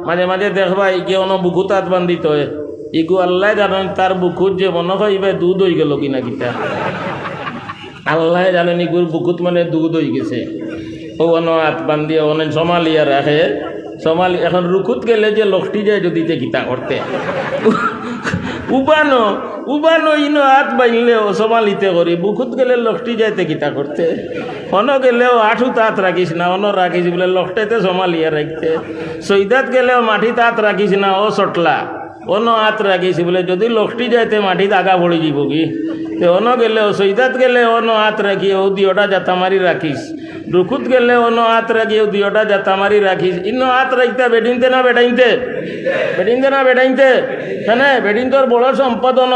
মাঝে মাঝে দেখবা ইকে অন বুকুত হাত বান্ধিত হয় ইগু আল্লাহ জানেন তার বুকুত যে মনে হয় এবার দুধ হয়ে গেল কিনা কিতা আল্লাহ জানেন ইগুর বুকুত মানে দুধ হয়ে গেছে ও অন হাত বান্ধিয়ে অনেক সমালিয়া রাখে সমালি এখন রুকুত গেলে যে লকটি যায় যদি যে গীতা করতে উবানো উবানো ইনো হাত বাইলেও সমালিতে করি বুকুত গেলে লকটি যাইতে গীতা করতে অন গেলেও আঠু তাঁত রাখিস না অন রাখিস বলে লকটাইতে সমালিয়া রাখতে সৈদাত গেলেও মাটি তাঁত রাখিস না ও চটলা অন হাত রাখিস বলে যদি লকটি যাইতে মাটিতে আগা পড়ে যাব কি অন গেলেও সৈদাত গেলে অন হাত রাখি ও দিওটা জাতা মারি রাখিস রুকুত গেলে অন্য হাত রাখিও দুইটা জাতা মারি রাখিস ইন্ন হাত রাখতে বেডিনতে না বেটাইনতে বেডিনতে না বেটাইনতে হ্যাঁ বেডিন তোর বড় সম্পাদন